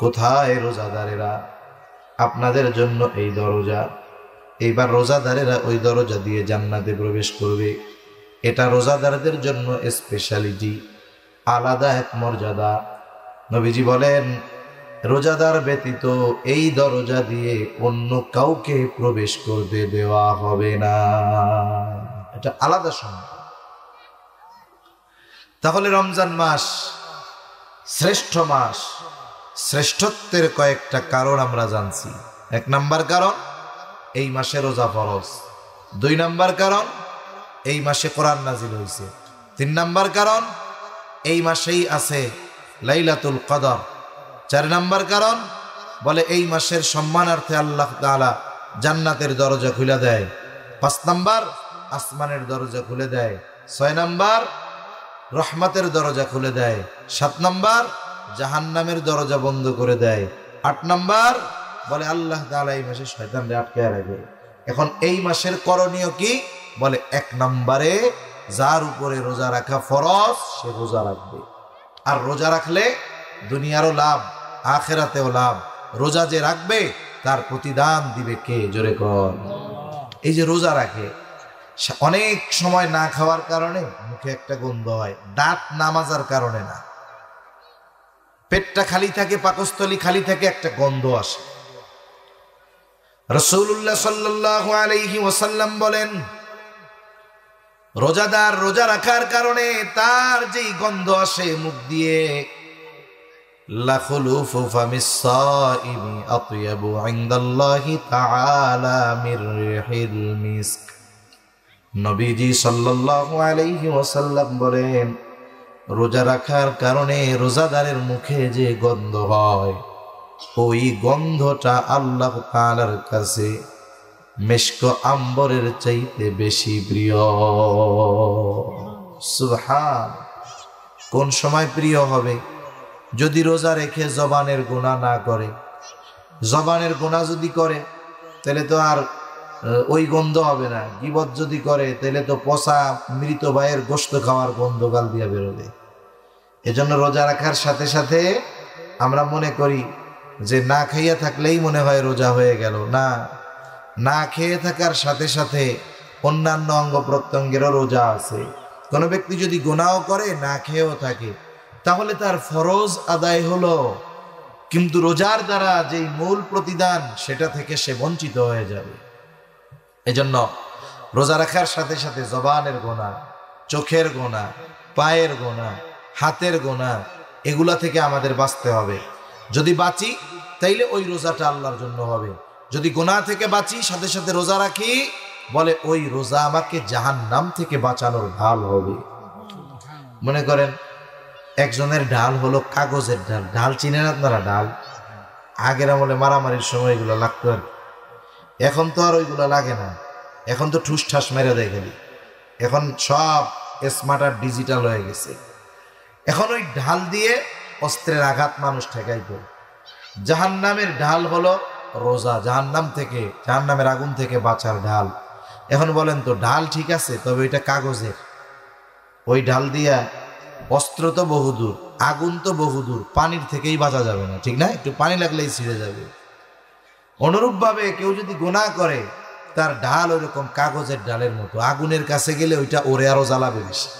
কোথায় রোজাদারেরা? আপনাদের জন্য এই দরজা। এইবার রোজাদারেরা ওই দরজা দিয়ে জান্নাতে প্রবেশ করবে। এটা রোজাদারদের জন্য স্পেশালিটি, আলাদা এক মর্যাদা। নবীজি বলেন, রোজাদার ব্যতীত এই দরজা দিয়ে অন্য কাউকে প্রবেশ করতে দেওয়া হবে না। এটা আলাদা সম্মান। তাহলে রমজান মাস শ্রেষ্ঠ মাস। শ্রেষ্ঠত্বের কয়েকটা কারণ আমরা জানছি। 1 নাম্বার কারণ, এই মাসে রোজা ফরজ। 2 নাম্বার কারণ, এই মাসে কোরআন নাজিল হয়েছে। 3 নাম্বার কারণ, এই মাসেই আছে লাইলাতুল কদর। 4 নাম্বার কারণ, বলে এই মাসের সম্মানার্থে আল্লাহ তাআলা জান্নাতের দরজা খুলে দেয়। 5 নাম্বার, আসমানের দরজা খুলে দেয়। 6 নাম্বার, রহমতের দরজা খুলে দেয়। 7 নাম্বার, জাহান্নামের দরজা বন্ধ করে দেয়। 8 নাম্বার, বলে আল্লাহ তাআলা এই মাসে শয়তানকে আটকায় রাখে। এখন এই মাসের করণীয় কি? বলে 1 নম্বরে যার উপরে রোজা রাখা ফরজ সে রোজা রাখবে। আর রোজা রাখলে দুনিয়ারও লাভ, আখিরাতেও লাভ। রোজা যে রাখবে তার প্রতিদান দিবে কে? জোরে কর। এই যে রোজা রাখে, অনেক সময় না খাওয়ার কারণে মুখে একটা গন্ধ হয়, দাঁত না মাজার কারণে না, পেটটা খালি থাকে, পাকস্থলী খালি থাকে, একটা গন্ধ আসে। রাসূলুল্লাহ সাল্লাল্লাহু আলাইহি ওয়াসাল্লাম বলেন, রোজাদার রোজা রাখার কারণে তার যেই গন্ধ আসে মুখ দিয়ে, লা খুলুফু ফামিস সাইমি আতয়াবু ইনদাল্লাহি তাআলা মির রিহিল মিস্ক। নবীজি সাল্লাল্লাহু আলাইহি ওয়াসাল্লাম বলেন, রোজা রাখার কারণে রোজাদারের মুখে যে গন্ধ হয়, ওই গন্ধটা আল্লাহ তাআলার কাছে মিশক আম্বরের চাইতে বেশি প্রিয়। সুবহান। কোন সময় প্রিয় হবে? যদি রোজা রেখে জবানের গুনাহ না করে। জবানের গুনাহ যদি করে তাহলে তো আর ওই গন্ধ হবে না। গীবত যদি করে তাহলে তো পচা মৃত ভাইয়ের গোশত খাওয়ার গন্ধ গাল দিয়ে বেরোবে। এজন্য রোজা রাখার সাথে সাথে আমরা মনে করি যে না খাইয়া থাকলেই মনে হয় রোজা হয়ে গেল। না, না খেয়ে থাকার সাথে সাথে অন্যান্য অঙ্গ প্রত্যঙ্গেরও রোজা আছে। কোনো ব্যক্তি যদি গুনাহ করে না খেয়েও থাকে তাহলে তার ফরজ আদায় হলো, কিন্তু রোজার দ্বারা যেই মূল প্রতিদান সেটা থেকে সে বঞ্চিত হয়ে যাবে। এজন্য রোজা রাখার সাথে সাথে জবানের গুনাহ, চোখের গুনাহ, পায়ের গুনাহ, হাতের গুনাহ, এগুলা থেকে আমাদের বাঁচতে হবে। যদি বাঁচি তাইলে ওই রোজাটা আল্লাহর জন্য হবে। যদি গুনাহ থেকে বাঁচি সাথে সাথে রোজা রাখি, বলে ওই রোজা আমাকে জাহান্নাম থেকে বাঁচানোর ঢাল হবে। মনে করেন একজনের ঢাল হলো কাগজের ঢাল। ঢাল চিনেন আপনারা? ঢাল আগের আমলে মারামারির সময় এগুলো লাগতো আর, এখন তো আর ওইগুলো লাগে না। এখন তো ঠুস ঠাস মেরে দেয় খালি। এখন সব স্মার্ট আর ডিজিটাল হয়ে গেছে। এখন ওই ঢাল দিয়ে অস্ত্রের আঘাত মানুষ ঠেকাই পড়ে। জাহান্নামের ঢাল হলো রোজা, জাহান্নাম থেকে, জাহান্নামের আগুন থেকে বাঁচার ঢাল। এখন বলেন তো ঢাল ঠিক আছে, তবে ওইটা কাগজের। ওই ঢাল দিয়া অস্ত্র তো বহুদূর, আগুন তো বহুদূর, পানির থেকেই বাঁচা যাবে না, ঠিক না? একটু পানি লাগলেই ছিঁড়ে যাবে। অনুরূপ ভাবে কেউ যদি গুনাহ করে তার ঢাল ওইরকম কাগজের ঢালের মতো, আগুনের কাছে গেলে ওইটা ওরে আরো জ্বালাবে বেশি।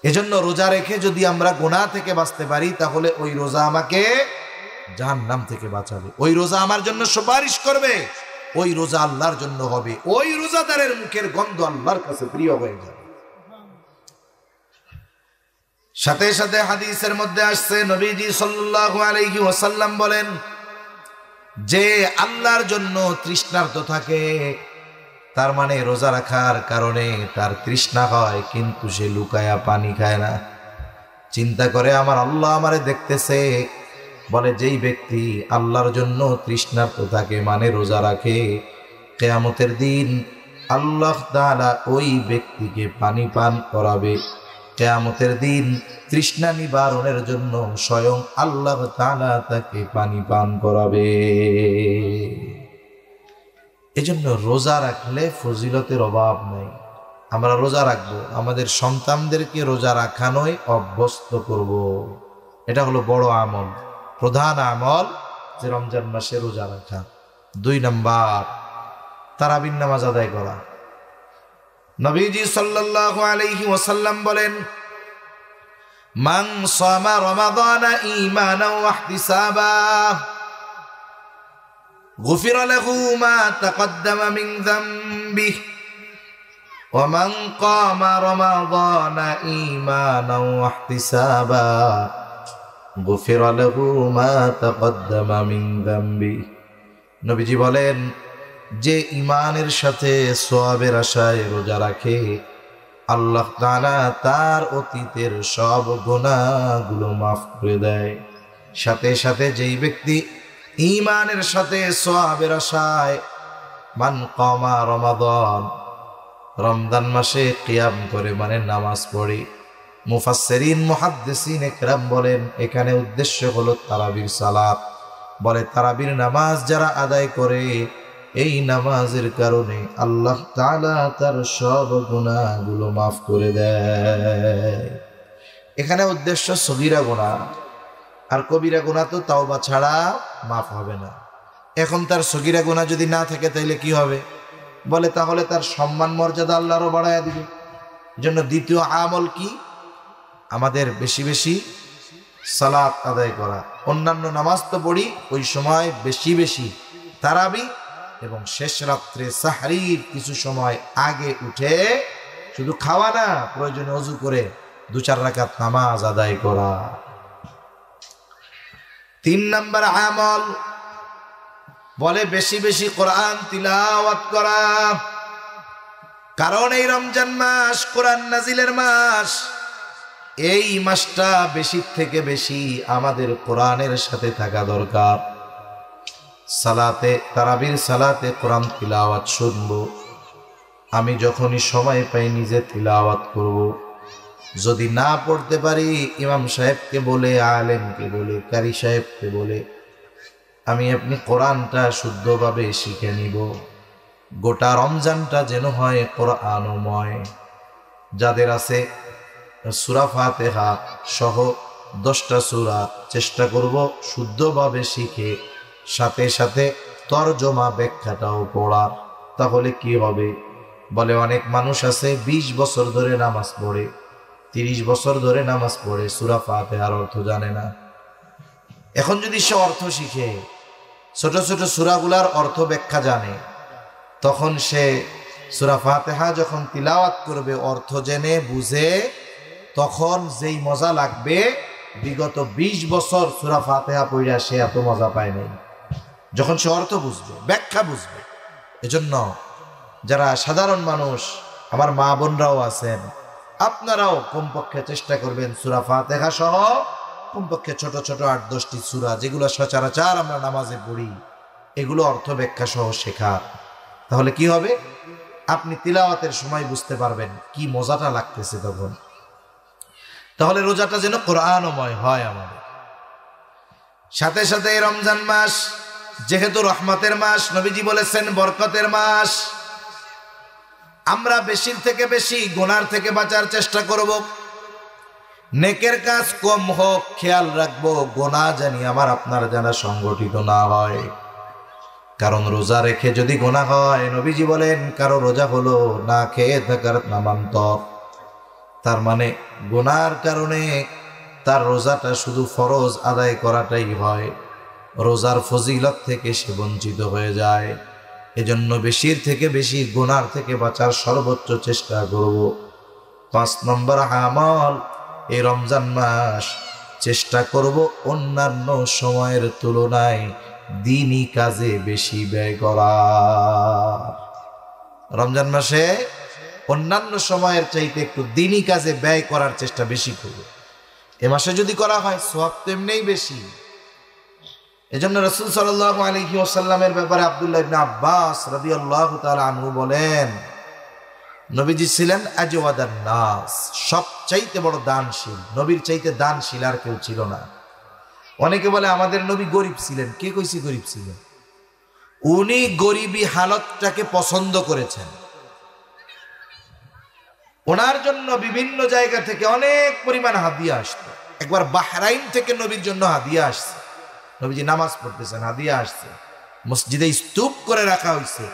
এজন্য রোজা রেখে যদি আমরা গুনাহ থেকে বাঁচতে পারি তাহলে ওই রোজা আমাকে জাহান্নাম থেকে বাঁচাবে। ওই রোজা আমার জন্য সুপারিশ করবে, ওই রোজা আল্লাহর জন্য হবে, ওই রোজাদারের মুখের গন্ধ আল্লাহর কাছে প্রিয় হয়ে যাবে। সাথে সাথে হাদিসের মধ্যে আসছে নবীজি সাল্লাল্লাহু আলাইহি ওয়াসাল্লাম বলেন, যে আল্লাহর জন্য তৃষ্ণার্ত থাকে তার মানে রোজা রাখার কারণে তার তৃষ্ণা হয়, কিন্তু সে লুকায়া পানি খায় না। চিন্তা করে আমার আল্লাহ আমারে দেখতেছে। বলে যেই ব্যক্তি আল্লাহর জন্য তৃষ্ণার্ত থাকে মানে রোজা রাখে, কিয়ামতের দিন আল্লাহ তাআলা ওই ব্যক্তিকে পানি পান করাবে। কিয়ামতের দিন তৃষ্ণা নিবারণের জন্য স্বয়ং আল্লাহ তাআলা তাকে পানি পান করাবে। এজন্য রোজা রাখলে ফজিলতের অভাব নাই। আমরা রোজা রাখবো, আমাদের সন্তানদেরকে রোজা রাখানোই অভ্যস্ত করব। এটা হলো বড় আমল, প্রধান আমল, যে রমজান মাসে রোজা রাখা। 2 নাম্বার, তারাবির নামাজ আদায় করা। নবীজি সাল্লাল্লাহু আলাইহি ওয়াসাল্লাম বলেন, মান সামা রমাদানা ঈমানান ওয়া ইহতিসাবা গুফিরা লাহু মা তাকদ্দামা মিন যামবিহি ওয়া মান কামা রমাদানা ঈমানান ওয়া ইহতিসাবা গুফিরা লাহু মা তাকদ্দামা মিন যামবিহি। নবীজি বলেন, যে ঈমানের সাথে সওয়াবের আশায় রোজা রাখে, আল্লাহ তাআলা তার অতীতের সব গুনাহগুলো মাফ করে দেয়। সাথে সাথে যেই ব্যক্তি ঈমানের সাথে সওয়াবের আশায় মান কামা রমাদান, রমজান মাসে কিয়াম করে মানে নামাজ পড়ে। মুফাসসিরিন মুহাদ্দিসিন ইকরাম বলেন এখানে উদ্দেশ্য হলো তারাবির সালাত। বলে তারাবির নামাজ যারা আদায় করে, এই নামাজের কারণে আল্লাহ তাআলা তার সব গুনাহগুলো মাফ করে দেয়। এখানে উদ্দেশ্য সগীরা গুনাহ, আর কবিরা গুনাহ তো তাওবা ছাড়া মাফ হবে না। এখন তার সগীরা গুনাহ যদি না থাকে তাইলে কি হবে? বলে তাহলে তার সম্মান মর্যাদা আল্লাহ আরো বাড়ায়া দিবে। জন্য দ্বিতীয় আমল কি? আমাদের বেশি বেশি সালাত আদায় করা। অন্যান্য নামাজ তো পড়ি, ওই সময় বেশি বেশি তারাবি এবং শেষ রাত্রে সাহরির কিছু সময় আগে উঠে শুধু খাওয়া না, প্রয়োজনে ওযু করে 2-4 রাকাত নামাজ আদায় করা। 3 নাম্বার আমল বলে বেশি বেশি কোরআন তিলাওয়াত করা। কারণ এই রমজান মাস কোরআন নাজিলের মাস। এই মাসটা বেশি থেকে বেশি আমাদের কোরআনের সাথে থাকা দরকার। সালাতে তারাবির সালাতে কোরআন তিলাওয়াত শুনবো। আমি যখনই সময় পাই নিজে তিলাওয়াত করব। যদি না পড়তে পারি ইমাম সাহেবকে বলে, আলেমকে বলে, কারি সাহেবকে বলে আমি আপনি কোরআনটা শুদ্ধভাবে শিখে নিব। গোটা রমজানটা যেন হয় কোরআনময়। যাদের আছে সূরা ফাতিহা সহ 10টা সূরা চেষ্টা করব শুদ্ধভাবে শিখে সাথে সাথে তরজমা ব্যাখ্যাটাও পড়ার। তাহলে কি হবে? বলে অনেক মানুষ আছে 20 বছর ধরে নামাজ পড়ে, 30 বছর ধরে নামাজ পড়ে, সূরা ফাতিহার অর্থ জানে না। এখন যদি সে অর্থ শিখে, ছোট ছোট সূরাগুলার অর্থ ব্যাখ্যা জানে, তখন সে সূরা ফাতিহা যখন তিলাওয়াত করবে অর্থ জেনে বুঝে, তখন যেই মজা লাগবে বিগত 20 বছর সূরা ফাতিহা পড়া সে এত মজা পায় নাই, যখন সে অর্থ বুঝবে, ব্যাখ্যা বুঝবে। এজন্য যারা সাধারণ মানুষ, আমার মা বোনরাও আছেন, আপনারাও কমপক্ষে চেষ্টা করবেন সূরা ফাতিহা সহ কমপক্ষে ছোট ছোট 8-10টি সূরা যেগুলো সচরাচর আমরা নামাজে পড়ি, এগুলো অর্থ ব্যাখ্যা সহ শেখার। তাহলে কি হবে? আপনি তিলাওয়াতের সময় বুঝতে পারবেন কি মজাটা লাগতেছে তখন। তাহলে রোজাটা যেন কোরআনময় হয় আমাদের। সাথে সাথে এই রমজান মাস যেহেতু রহমতের মাস, নবীজি বলেছেন বরকতের মাস, আমরা বেশির থেকে বেশি গুনার থেকে বাঁচার চেষ্টা করব। নেকের কাজ কম হোক, খেয়াল রাখবো গুনাহ জানি আমার আপনার জানা সংগঠিত না হয়। কারণ রোজা রেখে যদি গুনাহ হয়, নবীজি বলেন কারো রোজা হলো না খেয়ে থাকার নামান্তর। তার মানে গুনার কারণে তার রোজাটা শুধু ফরজ আদায় করাটাই হয়, রোজার ফজিলত থেকে সে বঞ্চিত হয়ে যায়। এজন্য বেশির থেকে বেশি গুনার থেকে বাঁচার সর্বোচ্চ চেষ্টা করব। 5 নম্বর আমল, এই রমজান মাস চেষ্টা করব অন্যান্য সময়ের তুলনায় দিনই কাজে বেশি ব্যয় করা। রমজান মাসে অন্যান্য সময়ের চাইতে একটু দিনই কাজে ব্যয় করার চেষ্টা বেশি করব। এ মাসে যদি করা হয় সওয়াব তো এমনিই বেশি। এজন্য রাসূল সাল্লাল্লাহু আলাইহি ওয়াসাল্লামের ব্যাপারে আব্দুল্লাহ ইবনে আব্বাস রাদিয়াল্লাহু তাআলা আনহু বলেন, নবীজি ছিলেন আজওয়াদান নাস, সবচাইতে বড় দানশীল। নবীর চাইতে দানশীল আর কেউ ছিল না। অনেকে বলে আমাদের নবী গরিব ছিলেন। কে কইছে গরিব ছিলেন? উনি গরিবী হালতটাকে পছন্দ করেছেন। ওনার জন্য বিভিন্ন জায়গা থেকে অনেক পরিমাণ হাদিয়া আসতো। একবার বাহরাইন থেকে নবীর জন্য হাদিয়া আসছে। নবীজি নামাজ পড়তেছেন, হাদিয়া আসছে। মসজিদে স্তূপ করে রাখা হয়েছে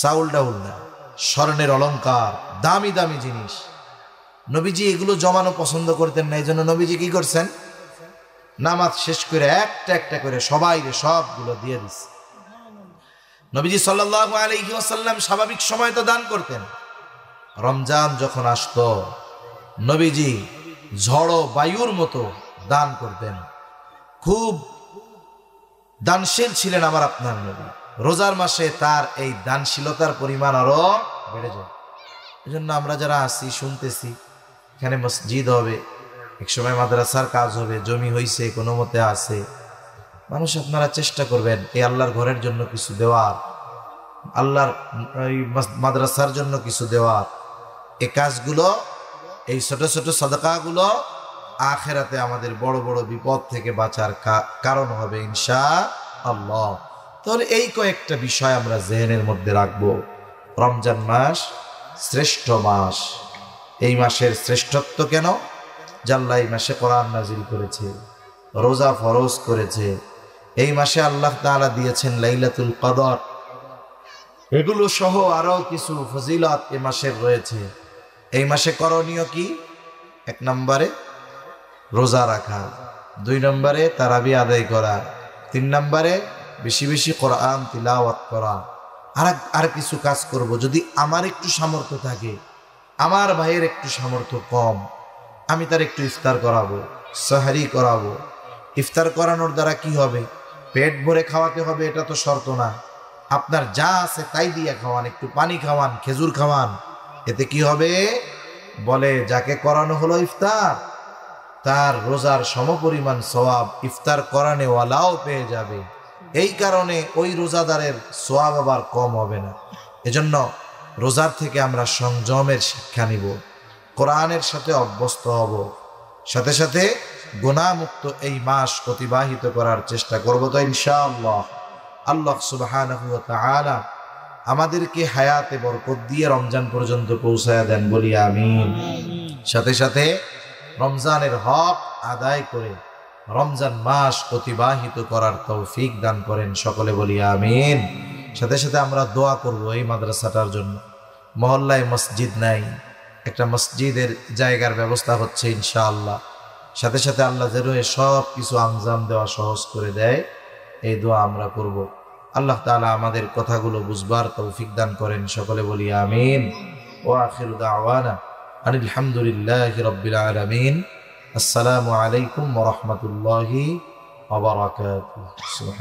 চাউল ডাউল না, স্বর্ণের অলংকার, দামি দামি জিনিস। নবীজি এগুলো জমানো পছন্দ করতেন না। এই জন্য নবীজি কি করছেন? নামাজ শেষ করে একটা একটা করে সবাই সবগুলো দিয়ে দিচ্ছে। নবীজি সাল্লাল্লাহু আলাইহি ওয়াসাল্লাম স্বাভাবিক সময় তো দান করতেন। রমজান যখন আসতো নবীজি ঝড়ো বায়ুর মতো দান করতেন। খুব দানশীল ছিলেন আমার আপনার নবী। রোজার মাসে তার এই দানশীলতার পরিমাণ আরো বেড়ে যায়। এই জন্য আমরা যারা আছি শুনতেছি, এখানে মসজিদ হবে, একসময় মাদ্রাসার কাজ হবে, জমি হইছে, কোনো মতে আছে। মানুষ আপনারা চেষ্টা করবেন এই আল্লাহর ঘরের জন্য কিছু দেওয়ার, আল্লাহর মাদ্রাসার জন্য কিছু দেওয়ার। এই কাজগুলো, এই ছোট ছোট সাদাকাগুলো আখিরাতে আমাদের বড় বড় বিপদ থেকে বাঁচার কারণ হবে ইনশাআল্লাহ। তাহলে এই কয়েকটা বিষয় আমরা জেহেনের মধ্যে রাখবো। রমজান মাস শ্রেষ্ঠ মাস। এই মাসের শ্রেষ্ঠত্ব কেন? আল্লাহ এই মাসে কোরআন নাজিল করেছে, রোজা ফরজ করেছে। এই মাসে আল্লাহ তাআলা দিয়েছেন লাইলাতুল কদর। এগুলো সহ আরো কিছু ফজিলত এই মাসের রয়েছে। এই মাসে করণীয় কি? 1 নম্বরে রোজা রাখা, 2 নম্বরে তারাবি আদায় করা, 3 নম্বরে বেশি বেশি কোরআন তিলাওয়াত করা। আর কিছু কাজ করব যদি আমার একটু সামর্থ্য থাকে, আমার ভাইয়ের একটু সামর্থ্য কম, আমি তার একটু ইফতার করাবো, সাহারি করাবো। ইফতার করানোর দ্বারা কি হবে? পেট ভরে খাওয়াতে হবে এটা তো শর্ত না। আপনার যা আছে তাই দিয়ে খাওয়ান, একটু পানি খাওয়ান, খেজুর খাওয়ান। এতে কি হবে? বলে যাকে করানো হলো ইফতার তার রোজার সমপরিমাণ সওয়াব ইফতার করানেওয়ালাও পেয়ে যাবে। এই কারণে ওই রোজাদারের সওয়াব আবার কম হবে না। এজন্য রোজার থেকে আমরা সংযমের শিক্ষা নিব, কোরআনের সাথে অভ্যস্ত হব, সাথে সাথে গুনাহমুক্ত এই মাস অতিবাহিত করার চেষ্টা করব। তো ইনশাআল্লাহ আল্লাহ সুবহানাহু ওয়া তাআলা আমাদেরকে হায়াতে বরকত দিয়ে রমজান পর্যন্ত পৌঁছায়া দেন, বলি আমিন। সাথে সাথে রমজানের হক আদায় করে রমজান মাস অতিবাহিত করার তৌফিক দান করেন, সকলে বলি আমিন। সাথে সাথে আমরা দোয়া করব এই মাদ্রাসাটার জন্য। মহল্লায় মসজিদ নাই, একটা মসজিদের জায়গার ব্যবস্থা হচ্ছে ইনশাআল্লাহ। সাথে সাথে আল্লাহ যেন সব কিছু আঞ্জাম দেওয়া সহজ করে দেয়, এই দোয়া আমরা করব। আল্লাহ তাআলা আমাদের কথাগুলো বুঝবার তৌফিক দান করেন, সকলে বলি আমিন। ওয়া আখিরু দাওয়ানা আনিল হামদুলিল্লাহি রাব্বিল আলামিন। আসসালামু আলাইকুম ওয়া রাহমাতুল্লাহি ওয়া বারাকাতুহু।